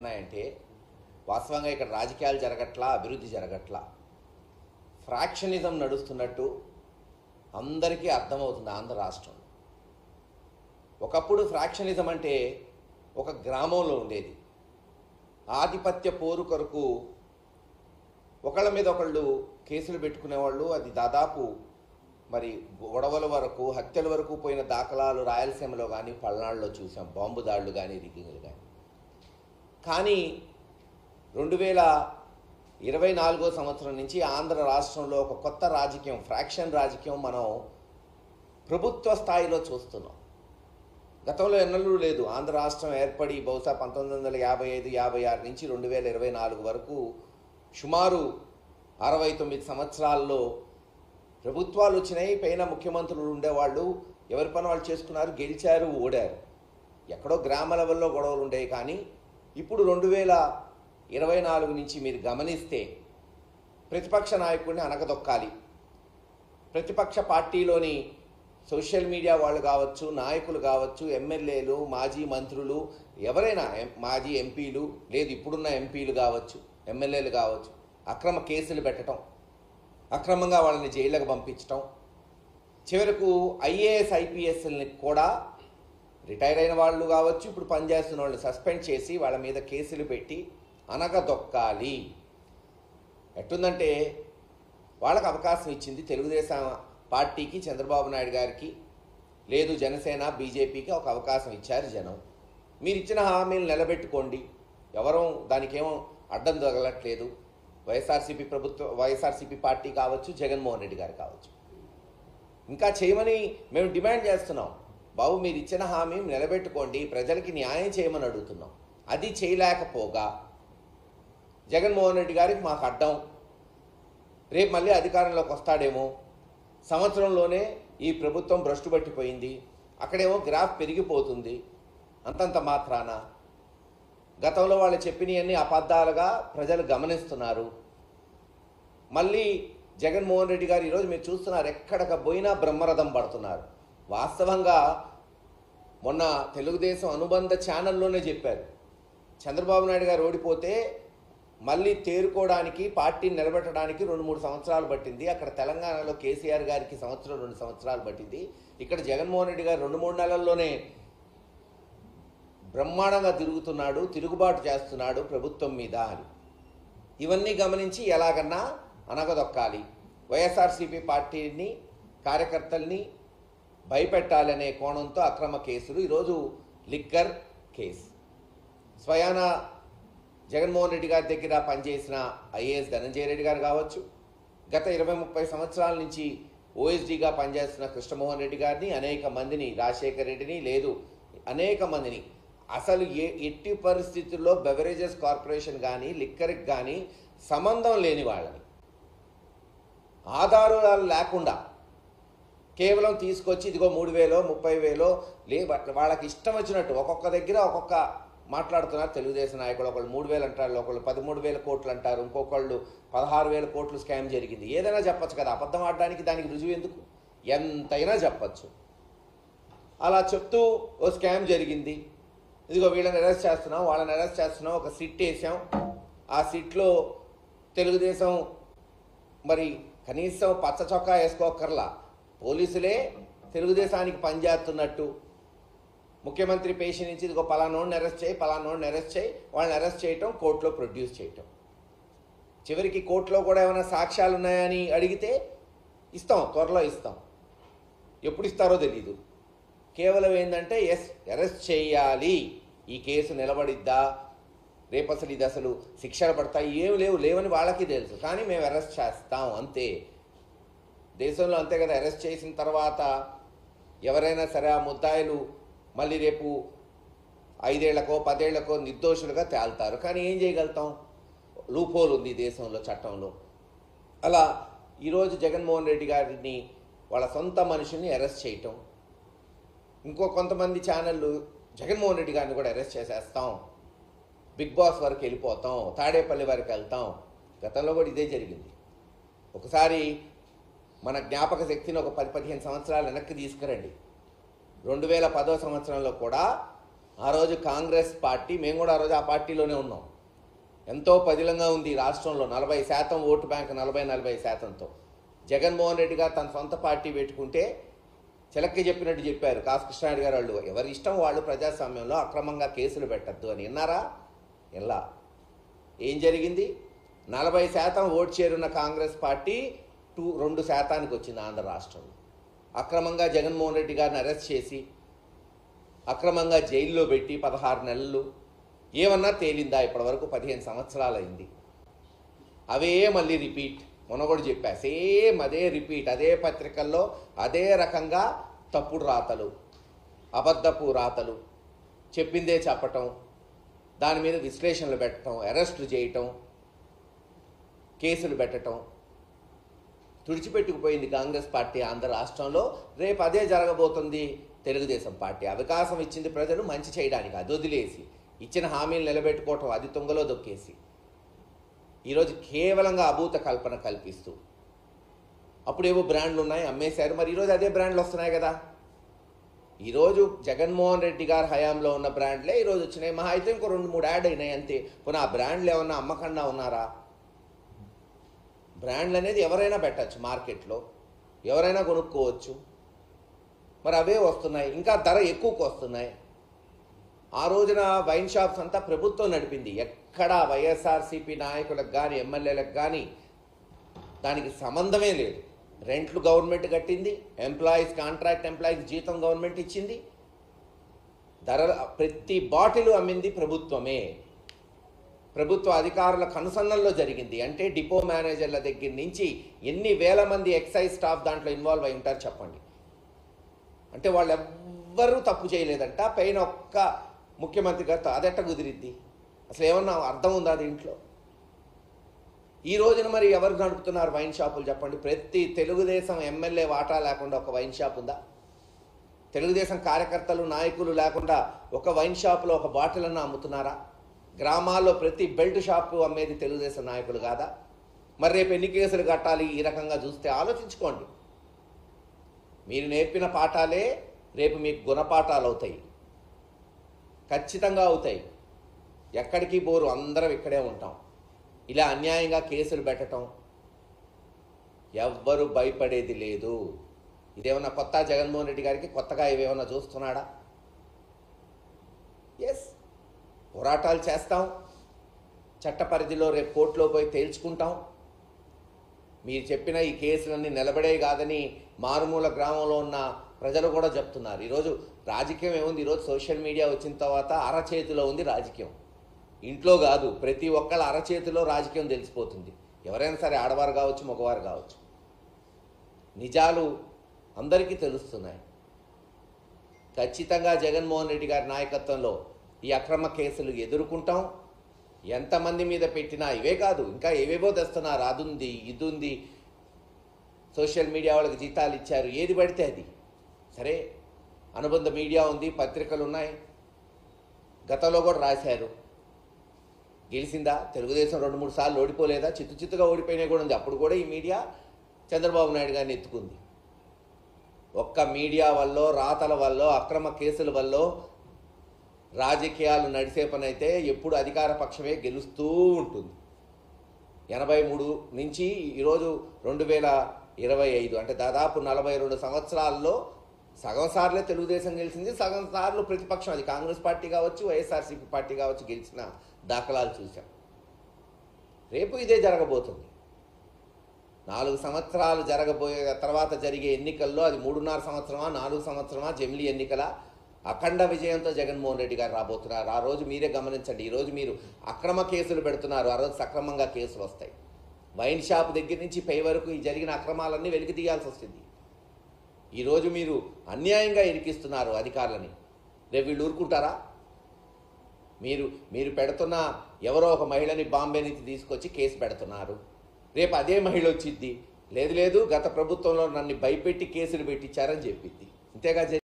ఉన్నాయంటే వాస్తవంగా ఇక్కడ రాజకీయాలు జరగట్లా, అభివృద్ధి జరగట్లా, ఫ్రాక్షనిజం నడుస్తున్నట్టు అందరికీ అర్థమవుతుంది ఆంధ్ర రాష్ట్రంలో. ఒకప్పుడు ఫ్రాక్షనిజం అంటే ఒక గ్రామంలో ఉండేది. ఆధిపత్య పోరు కొరకు ఒకళ్ళ మీద ఒకళ్ళు కేసులు పెట్టుకునేవాళ్ళు. అది దాదాపు మరి గొడవల వరకు, హత్యల వరకు పోయిన దాఖలాలు రాయలసీమలో కానీ పల్నాడులో చూసాం. బాంబు దాడులు కానీ, రిగ్గింగ్లు కానీ. కానీ 2024 సంవత్సరం నుంచి ఆంధ్ర రాష్ట్రంలో ఒక కొత్త రాజకీయం, ఫ్రాక్షన్ రాజకీయం మనం ప్రభుత్వ స్థాయిలో చూస్తున్నాం. గతంలో ఎన్నడూ లేదు. ఆంధ్ర రాష్ట్రం ఏర్పడి బహుశా 1955-56 నుంచి 2024 వరకు సుమారు 69 సంవత్సరాల్లో ప్రభుత్వాలు వచ్చినాయి. పైన ముఖ్యమంత్రులు ఉండేవాళ్ళు, ఎవరి పని వాళ్ళు చేసుకున్నారు, గెలిచారు, ఓడారు. ఎక్కడో గ్రామ లెవెల్లో గొడవలు ఉండేవి. కానీ ఇప్పుడు 2024 నుంచి మీరు గమనిస్తే ప్రతిపక్ష నాయకుడిని అనగదొక్కాలి. ప్రతిపక్ష పార్టీలోని సోషల్ మీడియా వాళ్ళు కావచ్చు, నాయకులు కావచ్చు, ఎమ్మెల్యేలు, మాజీ మంత్రులు, ఎవరైనా, మాజీ ఎంపీలు, లేదు ఇప్పుడున్న ఎంపీలు కావచ్చు, ఎమ్మెల్యేలు కావచ్చు, అక్రమ కేసులు పెట్టడం, అక్రమంగా వాళ్ళని జైళ్ళకు పంపించడం, చివరకు ఐఏఎస్ ఐపీఎస్ని కూడా రిటైర్ అయిన వాళ్ళు కావచ్చు, ఇప్పుడు పనిచేస్తున్న వాళ్ళు సస్పెండ్ చేసి వాళ్ళ మీద కేసులు పెట్టి అనగదొక్కాలి. ఎట్టుందంటే వాళ్ళకు అవకాశం ఇచ్చింది తెలుగుదేశం పార్టీకి, చంద్రబాబు నాయుడు గారికి, లేదు జనసేన బీజేపీకి ఒక అవకాశం ఇచ్చారు జనం. మీరు ఇచ్చిన హామీలు నిలబెట్టుకోండి, ఎవరూ దానికేమో అడ్డం తగలట్లేదు. వైఎస్ఆర్సీపీ పార్టీ కావచ్చు, జగన్మోహన్ రెడ్డి గారు కావచ్చు. ఇంకా చేయమని మేము డిమాండ్ చేస్తున్నాం. బాబు మీరు ఇచ్చిన హామీ నిలబెట్టుకోండి, ప్రజలకి న్యాయం చేయమని అడుగుతున్నాం. అది చేయలేకపోగా జగన్మోహన్ రెడ్డి గారికి మాకు అడ్డం, రేపు మళ్ళీ అధికారంలోకి వస్తాడేమో, సంవత్సరంలోనే ఈ ప్రభుత్వం భ్రష్టు పట్టిపోయింది, అక్కడేమో గ్రాఫ్ పెరిగిపోతుంది, అంతంత మాత్రాన గతంలో వాళ్ళు చెప్పినవన్నీ అబద్ధాలుగా ప్రజలు గమనిస్తున్నారు. మళ్ళీ జగన్మోహన్ రెడ్డి గారు ఈరోజు మీరు చూస్తున్నారు, ఎక్కడికి పోయినా బ్రహ్మరథం పడుతున్నారు. వాస్తవంగా మొన్న తెలుగుదేశం అనుబంధ ఛానల్లోనే చెప్పారు, చంద్రబాబు నాయుడు గారు ఓడిపోతే మళ్ళీ తేరుకోవడానికి, పార్టీని నిలబెట్టడానికి 2-3 సంవత్సరాలు పట్టింది. అక్కడ తెలంగాణలో కేసీఆర్ గారికి 1-2 సంవత్సరాలు పట్టింది. ఇక్కడ జగన్మోహన్ రెడ్డి గారు 2-3 నెలల్లోనే బ్రహ్మాండంగా తిరుగుతున్నాడు, తిరుగుబాటు చేస్తున్నాడు ప్రభుత్వం మీద అని. ఇవన్నీ గమనించి ఎలాగన్నా అనగదొక్కాలి, వైఎస్ఆర్సీపీ పార్టీని, కార్యకర్తల్ని భయపెట్టాలనే కోణంతో అక్రమ కేసులు. ఈరోజు లిక్కర్ కేసు, స్వయాన జగన్మోహన్ రెడ్డి గారి దగ్గర పనిచేసిన ఐఏఎస్ ధనంజయ రెడ్డి గారు కావచ్చు, గత 20-30 సంవత్సరాల నుంచి ఓఎస్డీగా పనిచేస్తున్న కృష్ణమోహన్ రెడ్డి గారిని, అనేక మందిని, రాజశేఖర్ రెడ్డిని, లేదు అనేక మందిని, అసలు ఎట్టి పరిస్థితుల్లో బెవరేజెస్ కార్పొరేషన్ కానీ, లిక్కర్కి కానీ సంబంధం లేని వాళ్ళని ఆధారాలు లేకుండా కేవలం తీసుకొచ్చి ఇదిగో 3,000 30,000 వాళ్ళకి ఇష్టం వచ్చినట్టు ఒక్కొక్క దగ్గర ఒక్కొక్క మాట్లాడుతున్నారు తెలుగుదేశం నాయకులు. ఒకళ్ళు 3,000 అంటారు, ఒకళ్ళు 13,000 కోట్లు అంటారు, ఇంకొకళ్ళు 16,000 కోట్లు స్కామ్ జరిగింది. ఏదైనా చెప్పచ్చు కదా, అబద్ధం ఆడడానికి దానికి రుజువు ఎందుకు? ఎంతైనా చెప్పచ్చు. అలా చెప్తూ ఓ స్కామ్ జరిగింది, ఇదిగో వీళ్ళని అరెస్ట్ చేస్తున్నాం, వాళ్ళని అరెస్ట్ చేస్తున్నాం, ఒక సిట్ వేసాం, ఆ సిట్లో తెలుగుదేశం మరి కనీసం పచ్చ చొక్కా వేసుకోకర్లా, పోలీసులే తెలుగుదేశానికి పనిచేస్తున్నట్టు ముఖ్యమంత్రి పేషి నుంచి ఇదిగో పలానోడిని అరెస్ట్ చేయి, పలానోడిని అరెస్ట్ చేయి, వాళ్ళని అరెస్ట్ చేయటం, కోర్టులో ప్రొడ్యూస్ చేయటం. చివరికి కోర్టులో కూడా ఏమైనా సాక్ష్యాలు ఉన్నాయని అడిగితే ఇస్తాం, త్వరలో ఇస్తాం, ఎప్పుడు ఇస్తారో తెలీదు. కేవలం ఏంటంటే అరెస్ట్ చేయాలి, ఈ కేసు నిలబడిద్దా, రేపు అసలు ఇది అసలు శిక్షలు పడతాయి, ఏం లేవని వాళ్ళకి తెలుసు, కానీ మేము అరెస్ట్ చేస్తాం అంతే. దేశంలో అంతే కదా, అరెస్ట్ చేసిన తర్వాత ఎవరైనా సరే ఆ ముద్దాయిలు మళ్ళీ రేపు 5 ఏళ్లకో 10 ఏళ్లకో నిర్దోషులుగా తేల్తారు. కానీ ఏం చేయగలుగుతాం, లూపోల్ ఉంది దేశంలో, చట్టంలో. అలా ఈరోజు జగన్మోహన్ రెడ్డి గారిని వాళ్ళ సొంత మనుషుల్ని అరెస్ట్ చేయటం, ఇంకో కొంతమంది ఛానళ్ళు జగన్మోహన్ రెడ్డి గారిని కూడా అరెస్ట్ చేసేస్తాం, బిగ్ బాస్ వరకు వెళ్ళిపోతాం, తాడేపల్లి వరకు వెళ్తాం. గతంలో కూడా ఇదే జరిగింది. ఒకసారి మన జ్ఞాపక శక్తిని ఒక 10-15 సంవత్సరాలు వెనక్కి తీసుకురండి. 2010 సంవత్సరంలో కూడా ఆ రోజు కాంగ్రెస్ పార్టీ, మేము కూడా ఆ రోజు ఆ పార్టీలోనే ఉన్నాం, ఎంతో పదిలంగా ఉంది రాష్ట్రంలో. 40% ఓటు బ్యాంక్, 40-40%తో జగన్మోహన్ రెడ్డి గారు తన సొంత పార్టీ పెట్టుకుంటే చిలక్కి చెప్పినట్టు చెప్పారు కాసు కృష్ణారెడ్డి గారు, వాళ్ళు ఎవరి ఇష్టం వాళ్ళు ప్రజాస్వామ్యంలో అక్రమంగా కేసులు పెట్టద్దు అని. విన్నారా? ఎలా ఏం జరిగింది? 40% ఓటు చేరున్న కాంగ్రెస్ పార్టీ 2% వచ్చింది ఆంధ్ర రాష్ట్రంలో. అక్రమంగా జగన్మోహన్ రెడ్డి గారిని అరెస్ట్ చేసి అక్రమంగా జైల్లో పెట్టి 16 నెలలు ఏమన్నా తేలిందా? ఇప్పటివరకు 15 సంవత్సరాలు అయింది. అవే మళ్ళీ రిపీట్. మొన్న కూడా చెప్పా, సేమ్ అదే రిపీట్, అదే పత్రికల్లో అదే రకంగా తప్పుడు రాతలు, అబద్ధపు రాతలు, చెప్పిందే చెప్పటం, దాని మీద విశ్లేషణలు పెట్టడం, అరెస్టులు చేయటం, కేసులు పెట్టడం. తుడిచిపెట్టుకుపోయింది కాంగ్రెస్ పార్టీ ఆంధ్ర రాష్ట్రంలో. రేపు అదే జరగబోతుంది తెలుగుదేశం పార్టీ. అవకాశం ఇచ్చింది ప్రజలు మంచి చేయడానికి, అది వదిలేసి ఇచ్చిన హామీలు నిలబెట్టుకోవటం అది తుంగలో దొక్కేసి ఈరోజు కేవలంగా అభూత కల్పన కల్పిస్తూ, అప్పుడేవో బ్రాండ్లు ఉన్నాయి అమ్మేశారు, మరి ఈరోజు అదే బ్రాండ్లు వస్తున్నాయి కదా. ఈరోజు జగన్మోహన్ రెడ్డి గారి హయాంలో ఉన్న బ్రాండ్లే ఈరోజు వచ్చినాయి. మహా అయితే ఇంకో 2-3 యాడ్ అయినాయి అంతే. పోనీ ఆ బ్రాండ్లు ఏమన్నా అమ్మకుండా ఉన్నారా? బ్రాండ్లు అనేది ఎవరైనా పెట్టచ్చు, మార్కెట్లో ఎవరైనా కొనుక్కోవచ్చు. మరి అవే వస్తున్నాయి, ఇంకా ధర ఎక్కువకు వస్తున్నాయి. ఆ రోజున వైన్ షాప్స్ అంతా ప్రభుత్వం నడిపింది. ఎక్కడా వైఎస్ఆర్సీపీ నాయకులకు కానీ ఎమ్మెల్యేలకు కానీ దానికి సంబంధమే లేదు. రెంట్లు గవర్నమెంట్ కట్టింది, ఎంప్లాయీస్, కాంట్రాక్ట్ ఎంప్లాయీస్ జీతం గవర్నమెంట్ ఇచ్చింది, ధర ప్రతి బాటిల్ అమ్మింది ప్రభుత్వమే. ప్రభుత్వ అధికారుల కనుసన్నల్లో జరిగింది. అంటే డిపో మేనేజర్ల దగ్గర నుంచి ఎన్ని వేల మంది ఎక్సైజ్ స్టాఫ్ దాంట్లో ఇన్వాల్వ్ అయి ఉంటారు చెప్పండి. అంటే వాళ్ళు ఎవ్వరూ తప్పు చేయలేదంట, పైన ఒక్క ముఖ్యమంత్రి గారితో. అదెట్ట కుదిరిద్ది? అసలు ఏమన్నా అర్థం ఉందా దీంట్లో? ఈ రోజున మరి ఎవరు నడుపుతున్నారు వైన్ షాపులు చెప్పండి? ప్రతి తెలుగుదేశం ఎమ్మెల్యే వాటా లేకుండా ఒక వైన్ షాప్ ఉందా? తెలుగుదేశం కార్యకర్తలు నాయకులు లేకుండా ఒక వైన్ షాపులో ఒక బాటిల్ అన్న అమ్ముతున్నారా? గ్రామాల్లో ప్రతి బెల్ట్ షాపు అమ్మేది తెలుగుదేశం నాయకులు కాదా? మరి రేపు ఎన్ని కేసులు కట్టాలి? ఈ రకంగా చూస్తే ఆలోచించుకోండి. మీరు నేర్పిన పాఠాలే రేపు మీకు గుణపాఠాలు అవుతాయి, ఖచ్చితంగా అవుతాయి. ఎక్కడికి పోరు, అందరం ఇక్కడే ఉంటాం. ఇలా అన్యాయంగా కేసులు పెట్టడం ఎవ్వరు భయపడేది లేదు. ఇదేమన్నా కొత్త జగన్మోహన్ రెడ్డి గారికి? కొత్తగా ఇవేమన్నా చూస్తున్నాడా? ఎస్, పోరాటాలు చేస్తాం, చట్ట పరిధిలో రేపు కోర్టులో పోయి తేల్చుకుంటాం. మీరు చెప్పిన ఈ కేసులన్నీ నిలబడే కాదని మారుమూల గ్రామంలో ఉన్న ప్రజలు కూడా చెప్తున్నారు. ఈరోజు రాజకీయం ఏముంది? ఈరోజు సోషల్ మీడియా వచ్చిన తర్వాత అరచేతిలో ఉంది రాజకీయం. ఇంట్లో కాదు, ప్రతి ఒక్కళ్ళ అరచేతిలో రాజకీయం తెలిసిపోతుంది. ఎవరైనా సరే, ఆడవారు కావచ్చు, మగవారు కావచ్చు. నిజాలు అందరికీ తెలుస్తున్నాయి. ఖచ్చితంగా జగన్మోహన్ రెడ్డి గారి నాయకత్వంలో ఈ అక్రమ కేసులు ఎదుర్కొంటాం. ఎంతమంది మీద పెట్టినా ఇవే కాదు, ఇంకా ఏవేవో తెస్తున్నారు. అది ఉంది, ఇది ఉంది, సోషల్ మీడియా వాళ్ళకి జీతాలు ఇచ్చారు, ఏది పడితే అది. సరే, అనుబంధ మీడియా ఉంది, పత్రికలు ఉన్నాయి, గతంలో కూడా రాశారు. గెలిచిందా? తెలుగుదేశం 2-3 సార్లు ఓడిపోలేదా? చిత్తుగా ఓడిపోయినాయి కూడా ఉంది. అప్పుడు కూడా ఈ మీడియా చంద్రబాబు నాయుడు గారిని ఎత్తుకుంది. ఒక్క మీడియా వల్ల, రాతల వల్ల, అక్రమ కేసుల వల్ల రాజకీయాలు నడిసే పని అయితే ఎప్పుడు అధికార పక్షమే గెలుస్తూ ఉంటుంది. 83 నుంచి ఈరోజు 2025, అంటే దాదాపు 42 సంవత్సరాల్లో సగం సార్లే తెలుగుదేశం గెలిచింది, సగం సార్లు ప్రతిపక్షం, అది కాంగ్రెస్ పార్టీ కావచ్చు, వైఎస్ఆర్సీపీ పార్టీ కావచ్చు, గెలిచిన దాఖలాలు చూసాం. రేపు ఇదే జరగబోతుంది. 4 సంవత్సరాలు జరగబోయే తర్వాత జరిగే ఎన్నికల్లో అది 3.5 సంవత్సరమా, 4 సంవత్సరమా, జమిలీ ఎన్నికల అఖండ విజయంతో జగన్మోహన్ రెడ్డి గారు రాబోతున్నారు. ఆ రోజు మీరే గమనించండి. ఈరోజు మీరు అక్రమ కేసులు పెడుతున్నారు, ఆ రోజు సక్రమంగా కేసులు వస్తాయి. వైన్ షాప్ దగ్గర నుంచి పై వరకు ఈ జరిగిన అక్రమాలన్నీ వెలికి తీయాల్సి వస్తుంది. ఈరోజు మీరు అన్యాయంగా ఇరికిస్తున్నారు అధికారులని. రేపు వీళ్ళు ఊరుకుంటారా? మీరు పెడుతున్న ఎవరో ఒక మహిళని బాంబే నుంచి తీసుకొచ్చి కేసు పెడుతున్నారు. రేపు అదే మహిళ వచ్చిద్ది, లేదు గత ప్రభుత్వంలో నన్ను భయపెట్టి కేసులు పెట్టించారని చెప్పిద్ది. ఇంతేగా